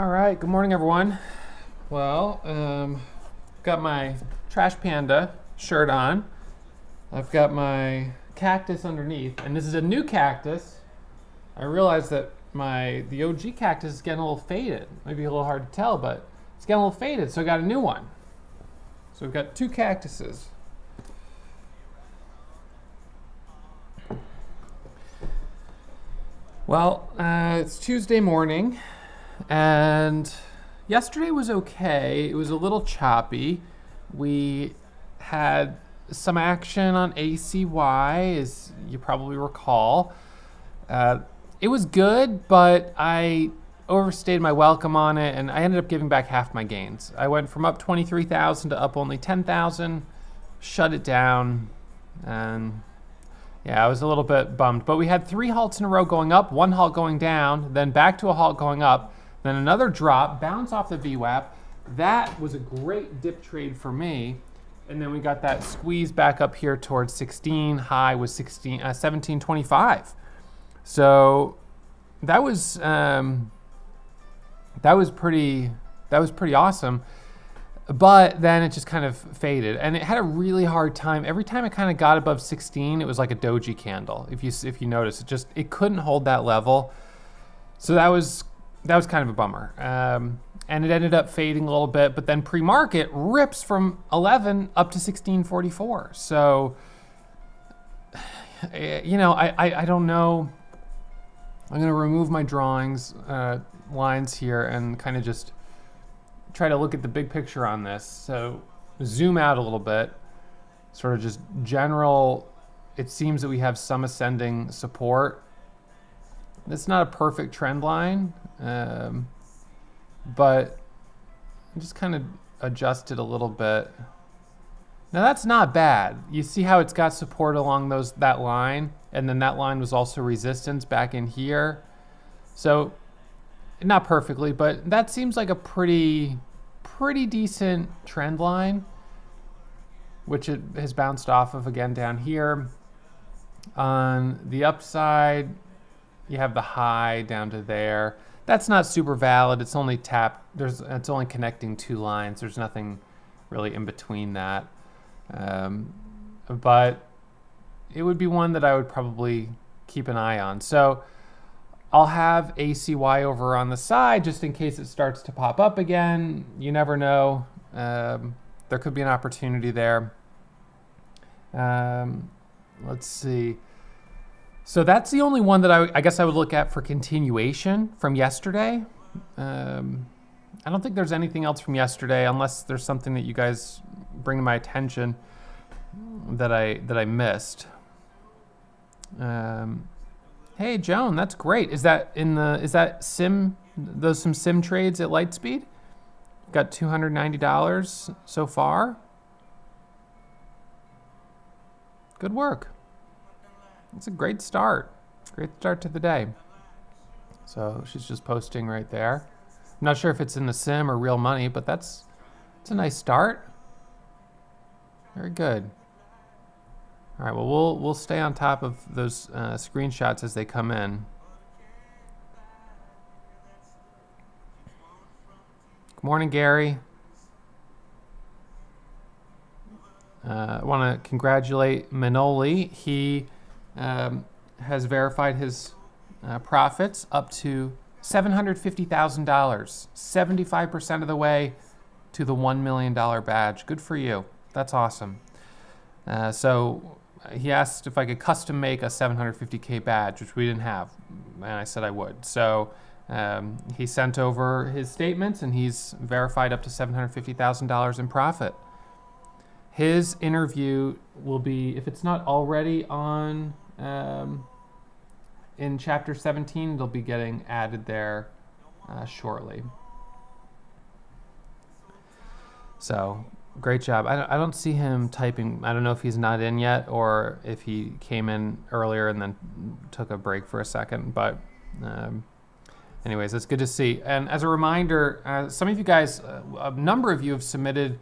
All right, good morning, everyone. Well, got my Trash Panda shirt on. I've got my cactus underneath, and this is a new cactus. I realized that the OG cactus is getting a little faded. Maybe a little hard to tell, but it's getting a little faded, so I got a new one. So we've got two cactuses. Well, it's Tuesday morning. And yesterday was okay. It was a little choppy. We had some action on ACY, as you probably recall. It was good, but I overstayed my welcome on it, and I ended up giving back half my gains. I went from up 23,000 to up only 10,000, shut it down, and yeah, I was a little bit bummed. But we had 3 halts in a row going up, 1 halt going down, then back to a halt going up, then another drop, bounce off the VWAP. That was a great dip trade for me. And then we got that squeeze back up here towards 16. High was 17.25. So that was pretty awesome. But then it just kind of faded, and it had a really hard time. Every time it kind of got above 16, it was like a doji candle. If you notice, it couldn't hold that level. So that was kind of a bummer. And it ended up fading a little bit, but then pre-market rips from 11 up to 16.44. So, I don't know. I'm going to remove my drawings lines here and kind of just try to look at the big picture on this. So zoom out a little bit, sort of just general. It seems that we have some ascending support. It's not a perfect trend line, but I just kind of adjusted a little bit. Now that's not bad. You see how it's got support along that line, and then that line was also resistance back in here. So not perfectly, but that seems like a pretty decent trend line, which it has bounced off of again down here. On the upside, you have the high down to there. That's not super valid. It's only it's only connecting 2 lines. There's nothing really in between that. But it would be one that I would probably keep an eye on. So I'll have ACY over on the side just in case it starts to pop up again. You never know. There could be an opportunity there. Let's see. So that's the only one that I guess I would look at for continuation from yesterday. I don't think there's anything else from yesterday, unless there's something that you guys bring to my attention that I missed. Hey Joan, that's great. Is that some sim trades at Lightspeed? Got $290 so far. Good work. It's a great start. Great start to the day. So she's just posting right there. I'm not sure if it's in the sim or real money, but it's a nice start. Very good. All right, well, we'll stay on top of those screenshots as they come in. Good morning, Gary. I want to congratulate Manoli. He has verified his profits up to $750,000, 75% of the way to the $1 million badge. Good for you. That's awesome. So he asked if I could custom make a 750K badge, which we didn't have, and I said I would. So he sent over his statements, and he's verified up to $750,000 in profit. His interview will be, if it's not already on in chapter 17, it'll be getting added there shortly. So great job. I don't see him typing. I don't know if he's not in yet or if he came in earlier and then took a break for a second. But anyways, it's good to see. And as a reminder, some of you guys, a number of you have submitted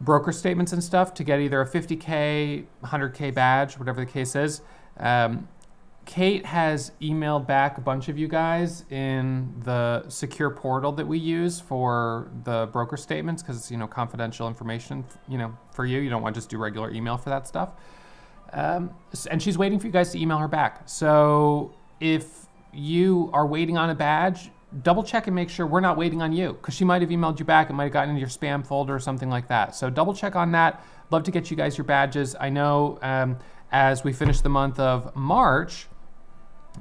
broker statements and stuff to get either a 50K, 100K badge, whatever the case is. Kate has emailed back a bunch of you guys in the secure portal that we use for the broker statements, because it's, confidential information, for you. You don't want to just do regular email for that stuff. And she's waiting for you guys to email her back. So if you are waiting on a badge, double check and make sure we're not waiting on you, because she might have emailed you back. It might have gotten into your spam folder or something like that. So double check on that. Love to get you guys your badges. I know as we finish the month of March,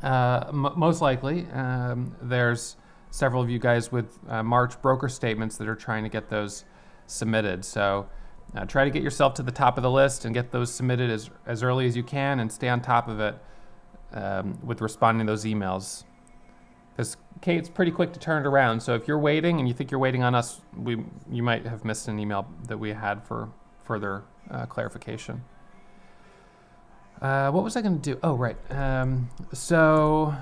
most likely, there's several of you guys with March broker statements that are trying to get those submitted. So try to get yourself to the top of the list and get those submitted as early as you can, and stay on top of it with responding to those emails. Because Kate's pretty quick to turn it around. So if you're waiting and you think you're waiting on us, you might have missed an email that we had for further clarification. What was I going to do? Oh, right. So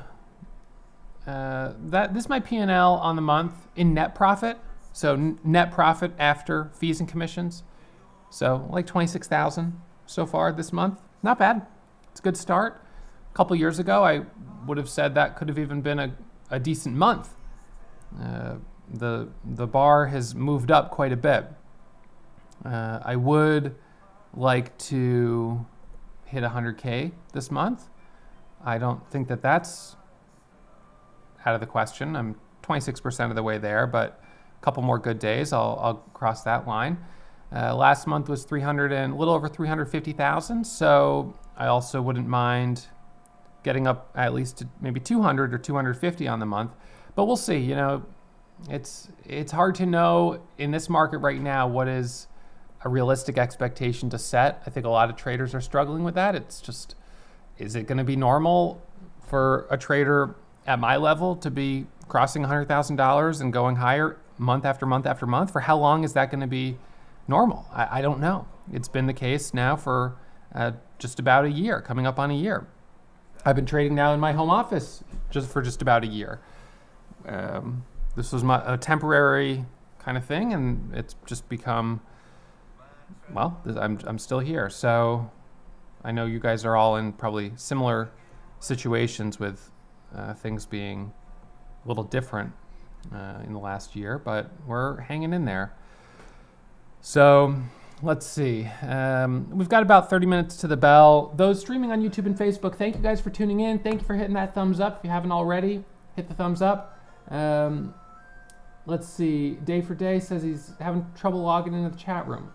this is my P&L on the month in net profit. So net profit after fees and commissions. So like 26,000 so far this month. Not bad. It's a good start. A couple years ago, I would have said that could have even been a decent month. The bar has moved up quite a bit. I would like to hit 100K this month. I don't think that that's out of the question. I'm 26% of the way there, but a couple more good days, I'll cross that line. Last month was a little over 350,000, so I also wouldn't mind getting up at least to maybe 200 or 250 on the month. But we'll see. It's hard to know in this market right now what is a realistic expectation to set. I think a lot of traders are struggling with that. It's just, is it going to be normal for a trader at my level to be crossing $100,000 and going higher month after month after month? For how long is that going to be normal? I don't know. It's been the case now for just about a year, coming up on a year. I've been trading now in my home office for just about a year. This was a temporary kind of thing, and it's just become, well, I'm still here. So I know you guys are all in probably similar situations with things being a little different in the last year, but we're hanging in there. So let's see. We've got about 30 minutes to the bell. Those streaming on YouTube and Facebook, thank you guys for tuning in. Thank you for hitting that thumbs up. If you haven't already, hit the thumbs up. Let's see. Day for Day says he's having trouble logging into the chat room.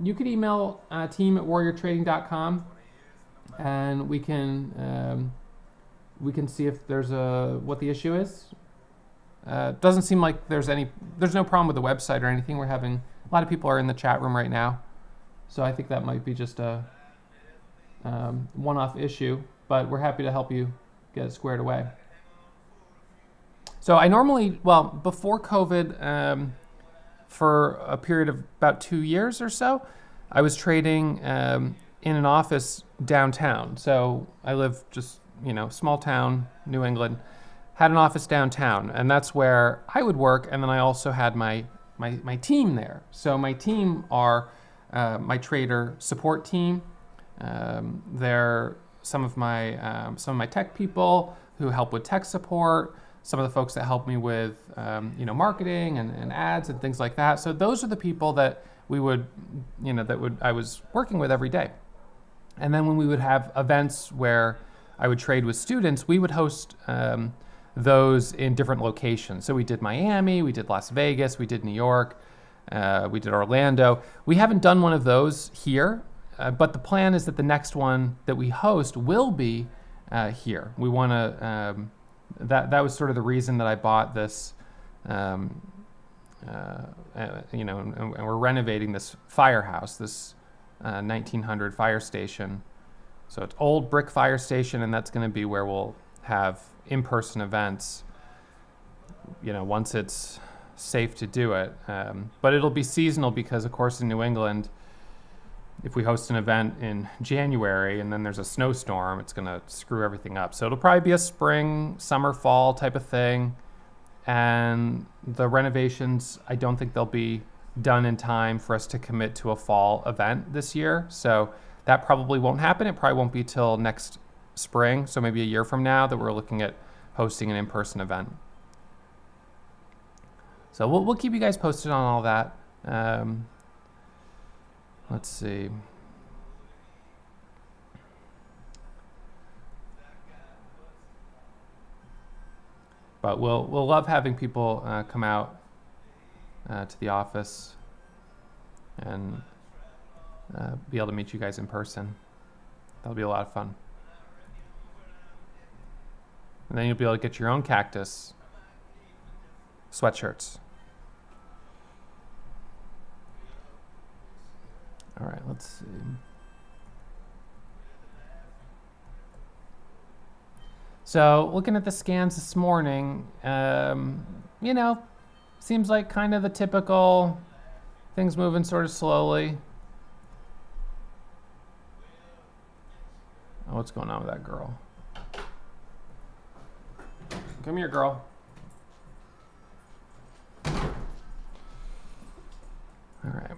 You could email team@warriortrading.com, and we can see if there's what the issue is. Doesn't seem like there's no problem with the website or anything. We're having a lot of people are in the chat room right now, so I think that might be just a one-off issue, but we're happy to help you get it squared away. So I normally, before COVID, for a period of about 2 years or so, I was trading in an office downtown. So I live just, small town, New England, had an office downtown, and that's where I would work. And then I also had my team there. So my team are my trader support team. They're some of my tech people who help with tech support. Some of the folks that help me with marketing and ads and things like that. So those are the people that I was working with every day. And then when we would have events where I would trade with students, we would host those in different locations. So we did Miami, we did Las Vegas, we did New York, we did Orlando. We haven't done one of those here, but the plan is that the next one that we host will be here. We want to, that was sort of the reason that I bought this, and we're renovating this firehouse, this 1900 fire station. So it's old brick fire station, and that's going to be where we'll have in-person events, once it's safe to do it. But it'll be seasonal because, of course, in New England, if we host an event in January and then there's a snowstorm, it's going to screw everything up. So it'll probably be a spring, summer, fall type of thing. And the renovations, I don't think they'll be done in time for us to commit to a fall event this year. So that probably won't happen. It probably won't be till next spring, so maybe a year from now, that we're looking at hosting an in-person event. So we'll keep you guys posted on all that. Let's see. But we'll love having people come out to the office and be able to meet you guys in person. That'll be a lot of fun. And then you'll be able to get your own cactus sweatshirts. All right, let's see. So looking at the scans this morning, you know, seems like kind of the typical things moving sort of slowly. Oh, what's going on with that girl? Come here, girl. All right.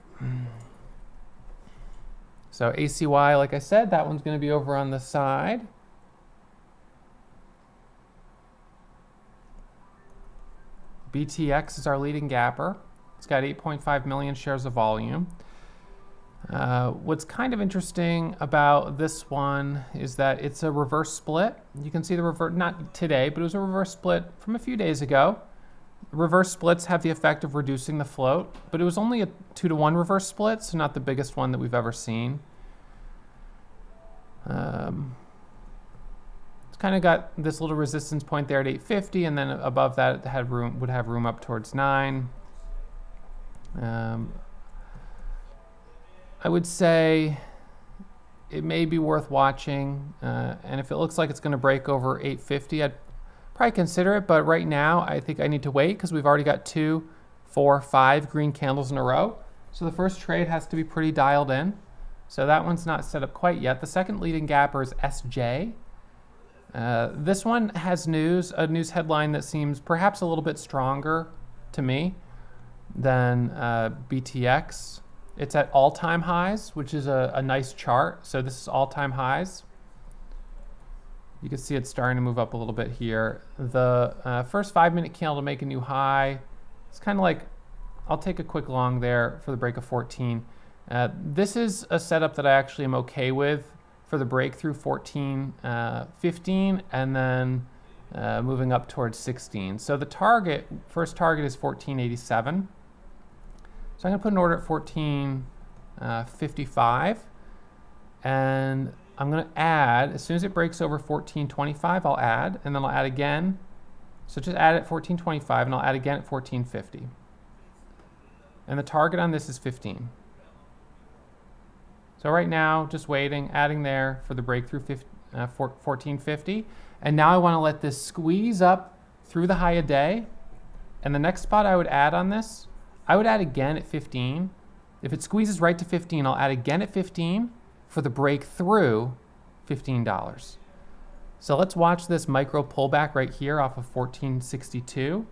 So ACY, like I said, that one's going to be over on the side. BTX is our leading gapper. It's got 8.5 million shares of volume. What's kind of interesting about this one is that it's a reverse split. You can see the reverse, not today, but it was a reverse split from a few days ago. Reverse splits have the effect of reducing the float, but it was only a 2-to-1 reverse split, so not the biggest one that we've ever seen. It's kind of got this little resistance point there at 850, and then above that it would have room up towards 9. I would say it may be worth watching, and if it looks like it's going to break over 850, I'd probably consider it, but right now I think I need to wait because we've already got 2, 4, 5 green candles in a row. So the first trade has to be pretty dialed in. So that one's not set up quite yet. The second leading gapper is SJ. This one has a news headline that seems perhaps a little bit stronger to me than BTX. It's at all-time highs, which is a nice chart. So this is all-time highs. You can see it's starting to move up a little bit here. The first 5-minute candle to make a new high. It's kind of like, I'll take a quick long there for the break of 14. This is a setup that I actually am okay with for the breakthrough 14.15 and then moving up towards 16. So the first target is 14.87. So I'm going to put an order at 14.55, and I'm going to add, as soon as it breaks over 14.25, I'll add, and then I'll add again. So just add at 14.25, and I'll add again at 14.50. And the target on this is 15. So right now, just waiting, adding there for the breakthrough 14.50. And now I want to let this squeeze up through the high a day. And the next spot I would add on this, I would add again at 15. If it squeezes right to 15, I'll add again at 15 for the breakthrough $15. So let's watch this micro pullback right here off of 14.62.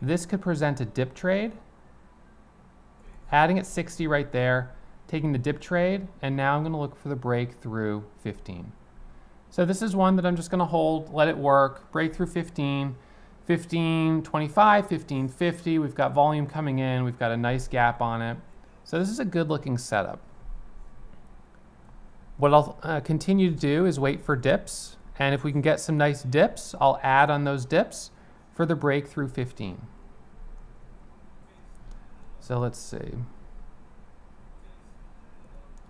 This could present a dip trade. Adding at 60 right there, taking the dip trade, and now I'm going to look for the breakthrough 15. So this is one that I'm just going to hold, let it work, breakthrough 15, 15.25, 15.50. We've got volume coming in. We've got a nice gap on it. So this is a good looking setup. What I'll continue to do is wait for dips. And if we can get some nice dips, I'll add on those dips for the breakthrough 15. So let's see.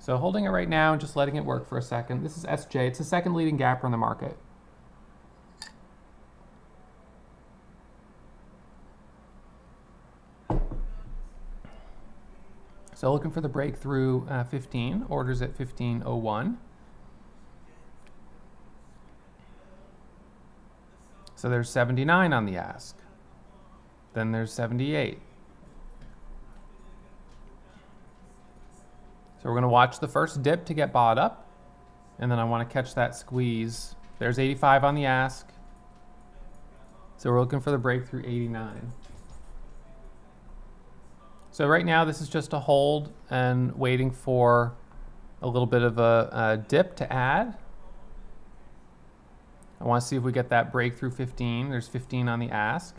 So holding it right now and just letting it work for a second. This is SJ. It's the second leading gapper in the market. So looking for the breakthrough 15, orders at 15.01. So there's 79 on the ask. Then there's 78. So we're going to watch the first dip to get bought up, and then I want to catch that squeeze. There's 85 on the ask. So we're looking for the breakthrough 89. So right now this is just a hold and waiting for a little bit of a dip to add. I want to see if we get that break through 15. There's 15 on the ask.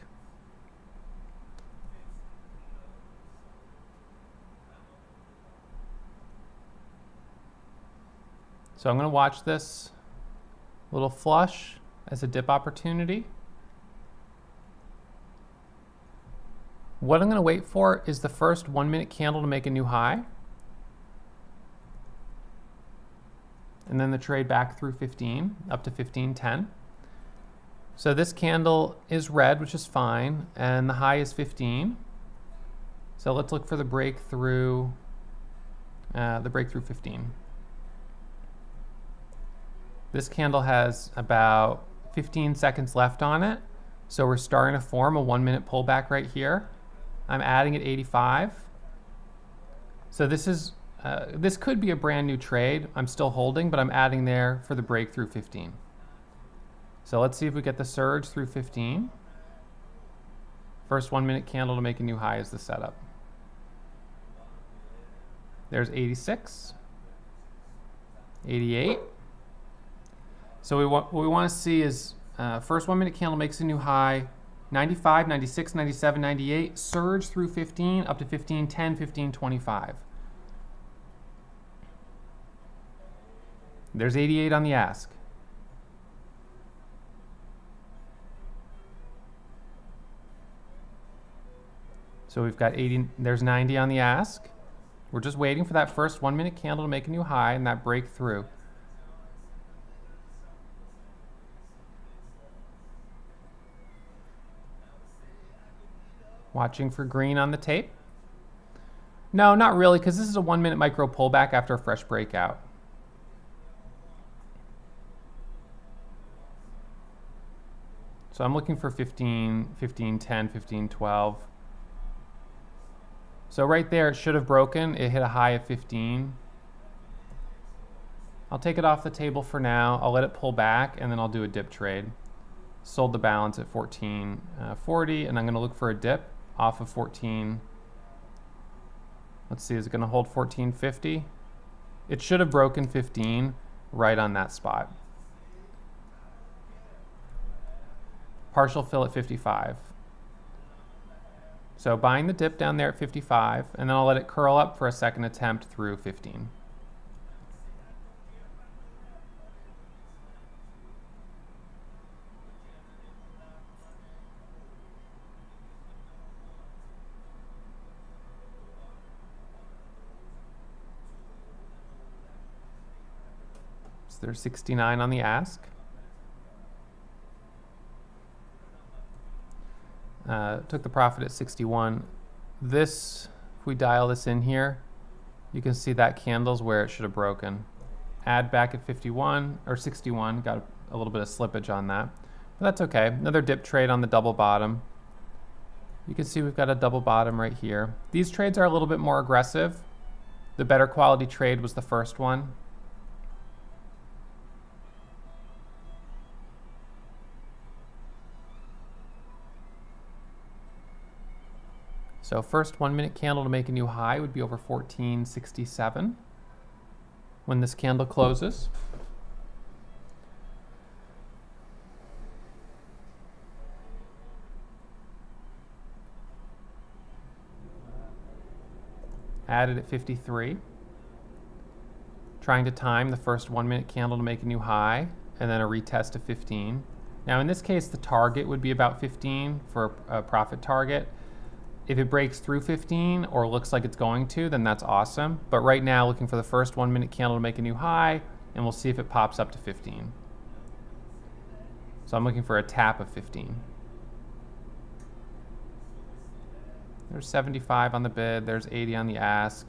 So I'm going to watch this little flush as a dip opportunity. What I'm going to wait for is the first 1 minute candle to make a new high. And then the trade back through 15, up to 15.10. So this candle is red, which is fine, and the high is 15. So let's look for the breakthrough 15. This candle has about 15 seconds left on it. So we're starting to form a 1 minute pullback right here. I'm adding at 85. So this could be a brand new trade. I'm still holding, but I'm adding there for the breakthrough 15. So let's see if we get the surge through 15. First 1 minute candle to make a new high is the setup. There's 86, 88. So what we want to see is first 1 minute candle makes a new high, 95, 96, 97, 98, surge through 15 up to 15, 10, 15, 25. There's 88 on the ask. So we've got 80, there's 90 on the ask. We're just waiting for that first 1 minute candle to make a new high and that breakthrough. Watching for green on the tape. No, not really, because this is a 1 minute micro pullback after a fresh breakout. So I'm looking for 15, 15, 10, 15, 12. So right there, it should have broken. It hit a high of 15. I'll take it off the table for now. I'll let it pull back, and then I'll do a dip trade. Sold the balance at 14.40, and I'm going to look for a dip off of 14. Let's see, is it going to hold 14.50? It should have broken 15 right on that spot. Partial fill at 55. So buying the dip down there at 55, and then I'll let it curl up for a second attempt through 15. So there's 69 on the ask. Took the profit at 61. This, if we dial this in here, you can see that candle's where it should have broken. Add back at 51 or 61, got a little bit of slippage on that, but that's okay. Another dip trade on the double bottom. You can see we've got a double bottom right here. These trades are a little bit more aggressive. The better quality trade was the first one. So first 1 minute candle to make a new high would be over 14.67 when this candle closes. Added at 53. Trying to time the first 1 minute candle to make a new high and then a retest of 15. Now in this case, the target would be about 15 for a profit target. If it breaks through 15 or looks like it's going to, then that's awesome. But right now, looking for the first 1 minute candle to make a new high, and we'll see if it pops up to 15. So I'm looking for a tap of 15. There's 75 on the bid, there's 80 on the ask.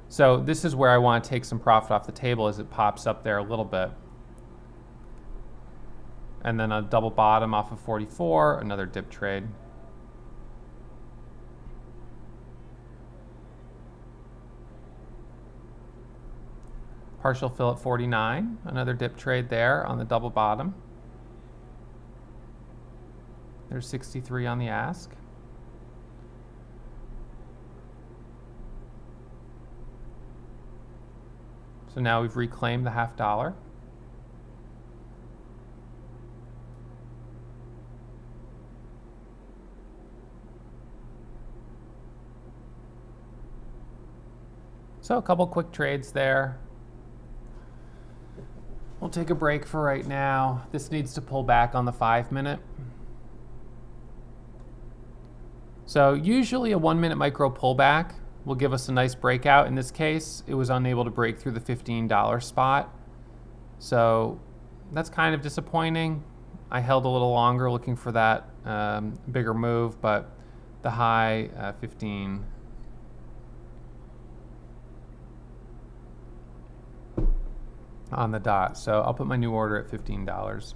So this is where I want to take some profit off the table as it pops up there a little bit. And then a double bottom off of 44, another dip trade. Partial fill at 49, another dip trade there on the double bottom. There's 63 on the ask. So now we've reclaimed the $0.50. So a couple quick trades there. We'll take a break for right now. This needs to pull back on the 5-minute. So usually a 1-minute micro pullback will give us a nice breakout. In this case, it was unable to break through the $15 spot. So that's kind of disappointing. I held a little longer looking for that bigger move, but the high 15 on the dot. So I'll put my new order at $15.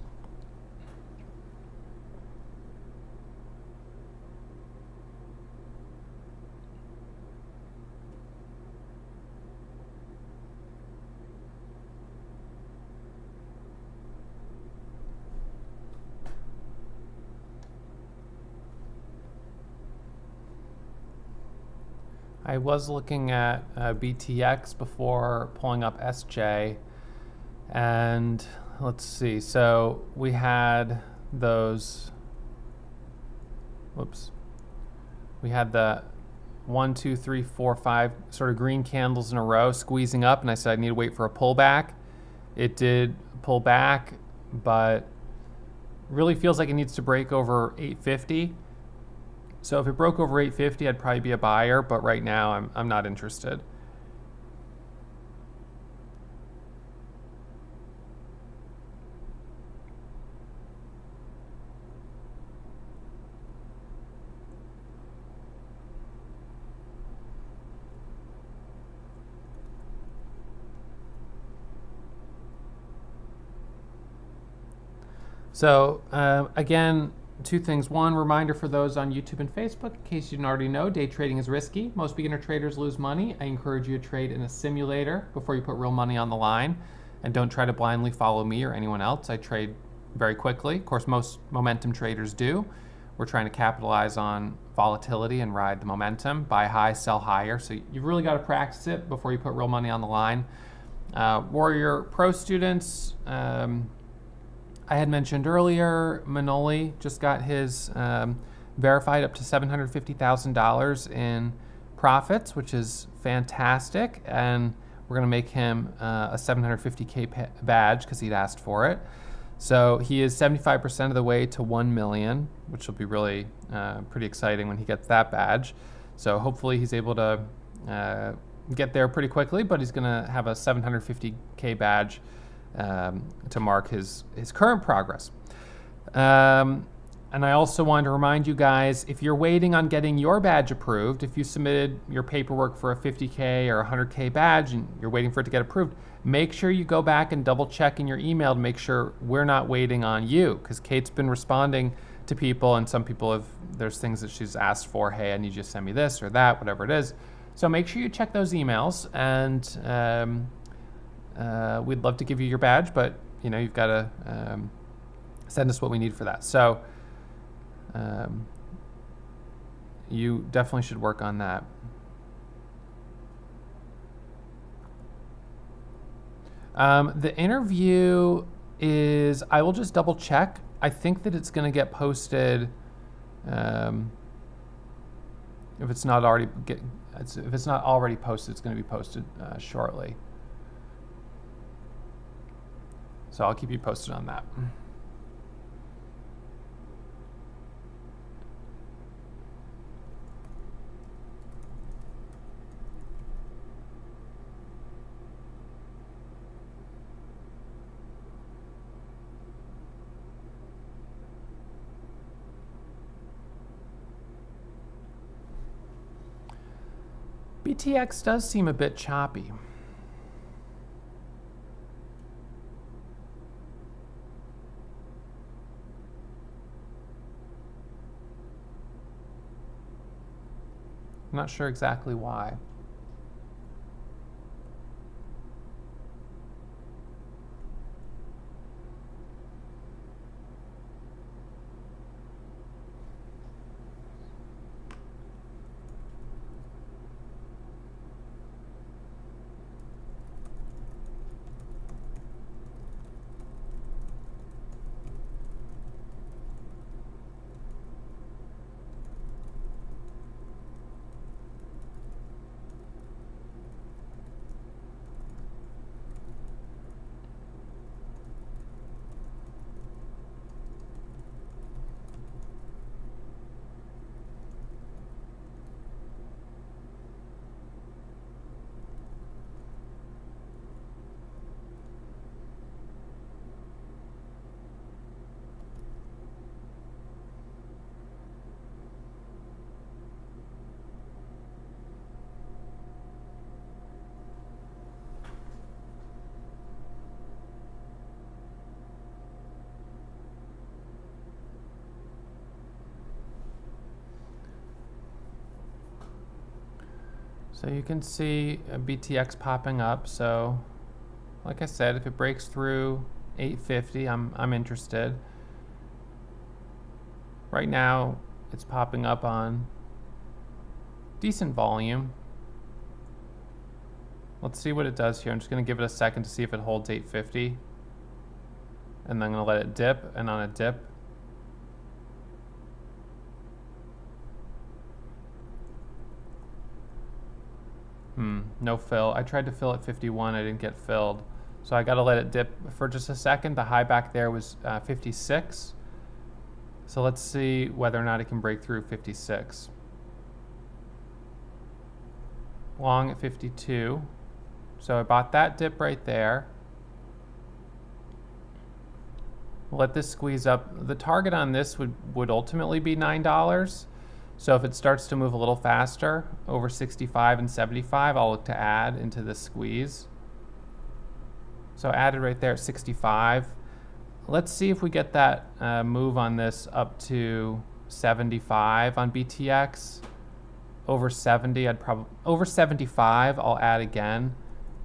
I was looking at BTX before pulling up SJ, and let's see. So we had those. We had the 1, 2, 3, 4, 5 sort of green candles in a row squeezing up, and I said I need to wait for a pullback. It did pull back, but really feels like it needs to break over 850. So if it broke over 850, I'd probably be a buyer, but right now I'm not interested. So again, two things. One, reminder for those on YouTube and Facebook, in case you didn't already know, day trading is risky. Most beginner traders lose money. I encourage you to trade in a simulator before you put real money on the line. And don't try to blindly follow me or anyone else. I trade very quickly. Of course, most momentum traders do. We're trying to capitalize on volatility and ride the momentum. Buy high, sell higher. So you've really got to practice it before you put real money on the line. Warrior Pro students, I had mentioned earlier, Manoli just got his verified up to $750,000 in profits, which is fantastic. And we're going to make him a 750K badge because he'd asked for it. So he is 75% of the way to 1 million, which will be really pretty exciting when he gets that badge. So hopefully he's able to get there pretty quickly, but he's going to have a 750K badge to mark his current progress. And I also wanted to remind you guys, if you're waiting on getting your badge approved, if you submitted your paperwork for a 50K or 100K badge and you're waiting for it to get approved, make sure you go back and double check in your email to make sure we're not waiting on you, because Kate's been responding to people, and some people there's things that she's asked for. Hey, I need you to send me this or that, whatever it is. So make sure you check those emails, and we'd love to give you your badge, but you've got to send us what we need for that. So you definitely should work on that. The interview is, I will just double check. I think that it's going to get posted. If it's not already posted, it's going to be posted shortly. So I'll keep you posted on that. BTX does seem a bit choppy. I'm not sure exactly why. So you can see a BTX popping up. So like I said, if it breaks through 850, I'm interested. Right now, it's popping up on decent volume. Let's see what it does here. I'm just going to give it a second to see if it holds 850. And then I'm going to let it dip, and on a dip, no fill. I tried to fill at 51, I didn't get filled. So I got to let it dip for just a second. The high back there was 56. So let's see whether or not it can break through 56. Long at 52. So I bought that dip right there. Let this squeeze up. The target on this would ultimately be $9. So if it starts to move a little faster, over 65 and 75, I'll look to add into this squeeze. So added right there at 65. Let's see if we get that move on this up to 75 on BTX. Over 70, over 75, I'll add again.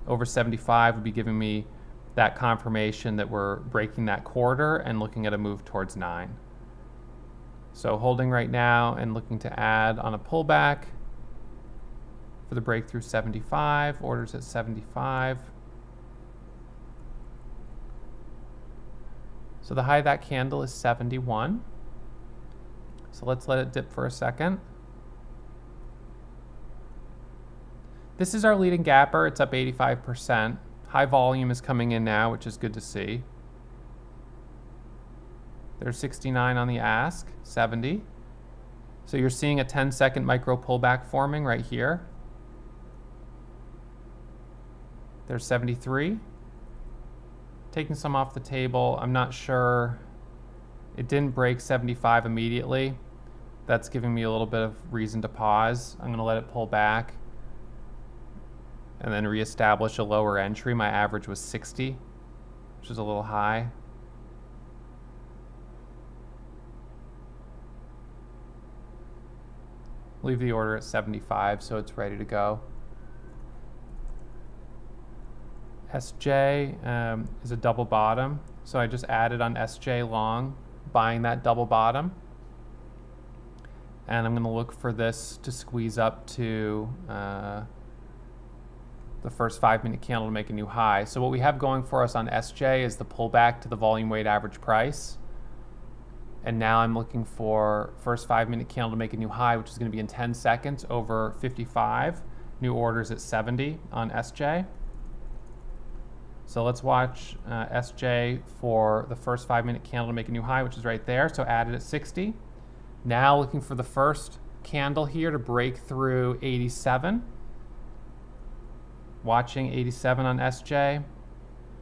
Over 75 would be giving me that confirmation that we're breaking that quarter and looking at a move towards 9. So holding right now and looking to add on a pullback for the breakthrough 75, orders at 75. So the high of that candle is 71. So let's let it dip for a second. This is our leading gapper. It's up 85%. High volume is coming in now, which is good to see. There's 69 on the ask, 70. So you're seeing a 10-second micro pullback forming right here. There's 73. Taking some off the table. I'm not sure. It didn't break 75 immediately. That's giving me a little bit of reason to pause. I'm going to let it pull back and then reestablish a lower entry. My average was 60, which is a little high. Leave the order at 75, so it's ready to go. SJ is a double bottom, so I just added on SJ long, buying that double bottom. And I'm going to look for this to squeeze up to the first 5-minute candle to make a new high. So what we have going for us on SJ is the pullback to the volume weight average price. And now I'm looking for first 5-minute candle to make a new high, which is going to be in 10 seconds over 55. New orders at 70 on SJ. So let's watch SJ for the first 5-minute candle to make a new high, which is right there. So added at 60. Now looking for the first candle here to break through 87. Watching 87 on SJ.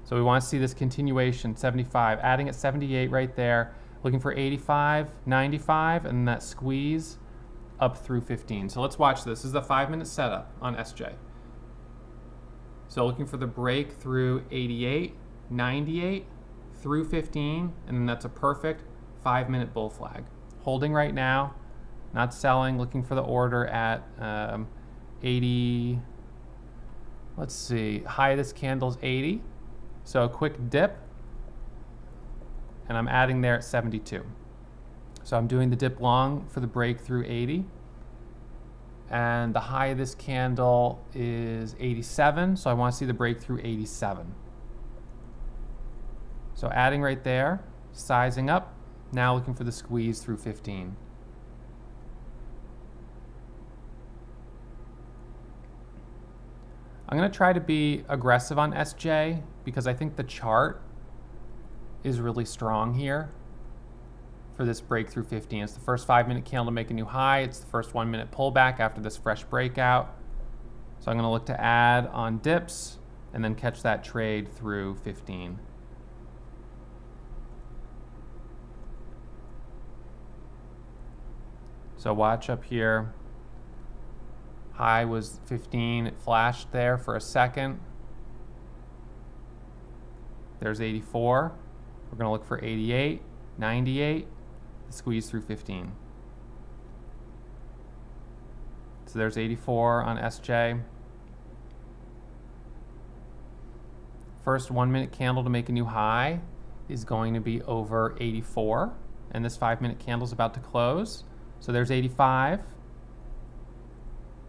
So we want to see this continuation, 75. Adding at 78 right there. Looking for 85, 95, and that squeeze up through 15. So let's watch this. This is the 5-minute setup on SJ. So looking for the break through 88, 98, through 15, and then that's a perfect 5-minute bull flag. Holding right now, not selling, looking for the order at 80. Let's see, high of this candle is 80. So a quick dip, and I'm adding there at 72. So I'm doing the dip long for the break through 80. And the high of this candle is 87, so I want to see the break through 87. So adding right there, sizing up, now looking for the squeeze through 15. I'm going to try to be aggressive on SJ because I think the chart is really strong here for this breakthrough 15. It's the first 5-minute candle to make a new high. It's the first 1-minute pullback after this fresh breakout. So I'm going to look to add on dips and then catch that trade through 15. So watch up here. High was 15. It flashed there for a second. There's 84. We're going to look for 88, 98, squeeze through 15. So there's 84 on SJ. First 1 minute candle to make a new high is going to be over 84. And this 5 minute candle is about to close. So there's 85.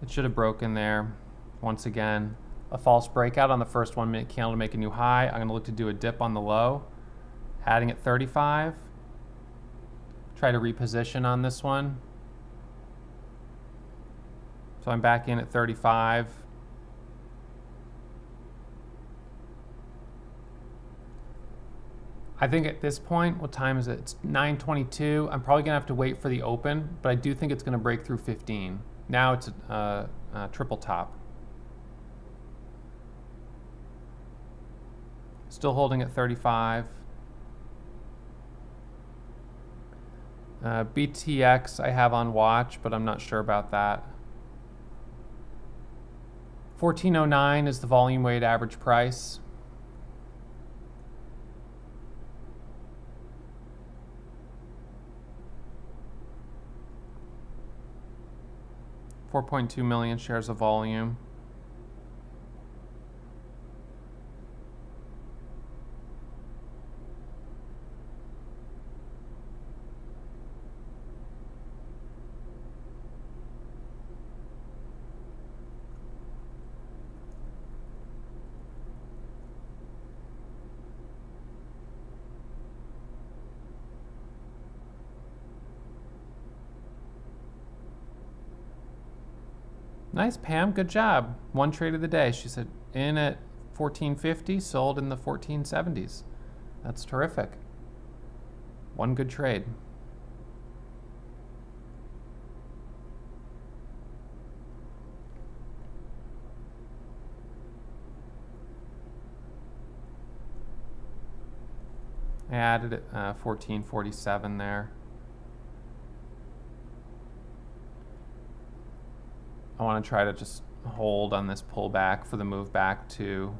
It should have broken there. Once again, a false breakout on the first 1 minute candle to make a new high. I'm going to look to do a dip on the low, adding at 35. Try to reposition on this one. So I'm back in at 35. I think at this point, what time is it? It's 9:22. I'm probably gonna have to wait for the open, but I do think it's gonna break through 15. Now it's a triple top. Still holding at 35. BTX I have on watch, but I'm not sure about that. 1409 is the volume weighted average price. $4.2 million shares of volume. Nice, Pam. Good job. One trade of the day. She said in at 1450, sold in the 1470s. That's terrific. One good trade. I added 1447 there. I want to try to just hold on this pullback for the move back to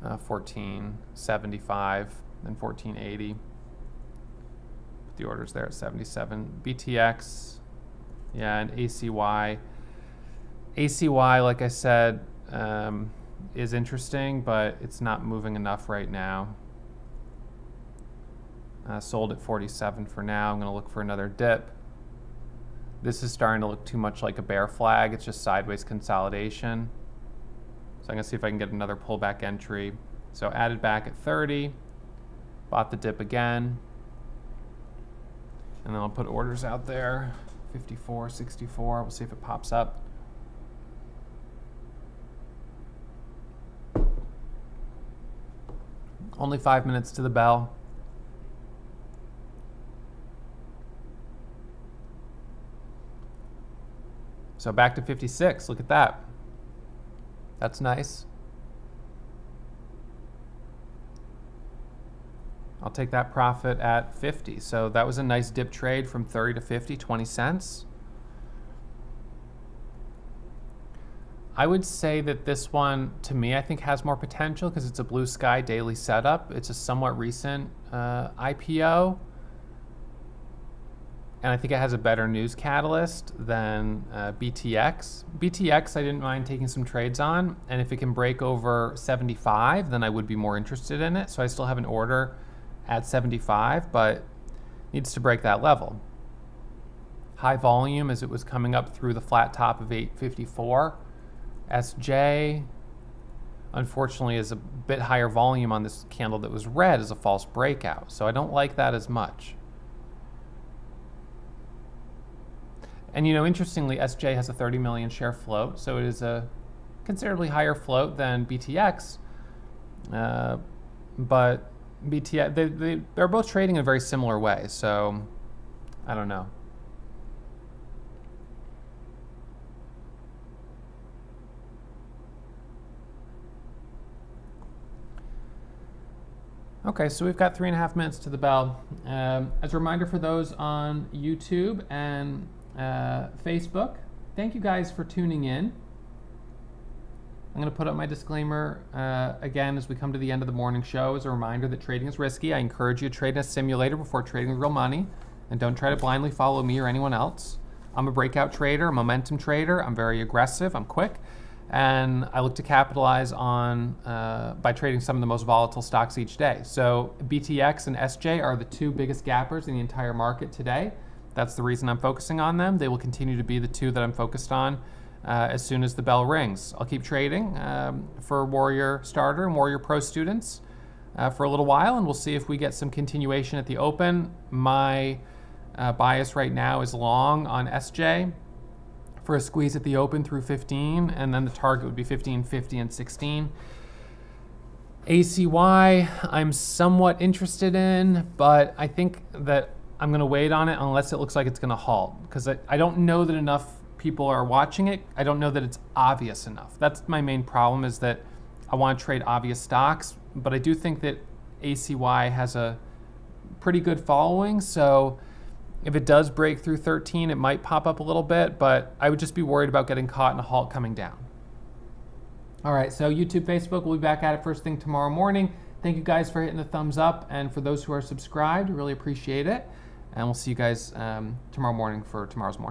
1475 and 1480. Put the orders there at 77. BTX, yeah, and ACY. ACY, like I said, is interesting, but it's not moving enough right now. Sold at 47 for now. I'm going to look for another dip. This is starting to look too much like a bear flag. It's just sideways consolidation. So I'm going to see if I can get another pullback entry. So added back at 30, bought the dip again, and then I'll put orders out there. 54, 64. We'll see if it pops up. Only 5 minutes to the bell. So back to 56, look at that. That's nice. I'll take that profit at 50. So that was a nice dip trade from 30 to 50, 20 cents. I would say that this one, to me, I think has more potential because it's a blue sky daily setup. It's a somewhat recent IPO. And I think it has a better news catalyst than BTX. BTX, I didn't mind taking some trades on. And if it can break over 75, then I would be more interested in it. So I still have an order at 75, but needs to break that level. High volume as it was coming up through the flat top of 854. SJ, unfortunately, is a bit higher volume on this candle that was red as a false breakout. So I don't like that as much. And, you know, interestingly, SJ has a 30 million share float, so it is a considerably higher float than BTX. But BTX, they're both trading in a very similar way, so I don't know. Okay, so we've got 3.5 minutes to the bell. As a reminder for those on YouTube and Facebook, thank you guys for tuning in. I'm going to put up my disclaimer again as we come to the end of the morning show as a reminder that trading is risky. I encourage you to trade in a simulator before trading with real money, and don't try to blindly follow me or anyone else. I'm a breakout trader, a momentum trader. I'm very aggressive, I'm quick, and I look to capitalize on by trading some of the most volatile stocks each day. So BTX and SJ are the two biggest gappers in the entire market today. That's the reason I'm focusing on them. They will continue to be the two that I'm focused on as soon as the bell rings. I'll keep trading for Warrior Starter and Warrior Pro students for a little while, and we'll see if we get some continuation at the open. My bias right now is long on SJ for a squeeze at the open through 15, and then the target would be 15, 50, and 16. ACY, I'm somewhat interested in, but I think that I'm going to wait on it unless it looks like it's going to halt, because I don't know that enough people are watching it. I don't know that it's obvious enough. That's my main problem, is that I want to trade obvious stocks, but I do think that ACY has a pretty good following, so if it does break through 13, it might pop up a little bit, but I would just be worried about getting caught in a halt coming down. All right, so YouTube, Facebook, we'll be back at it first thing tomorrow morning. Thank you guys for hitting the thumbs up, and for those who are subscribed, really appreciate it. And we'll see you guys tomorrow morning for tomorrow's morning.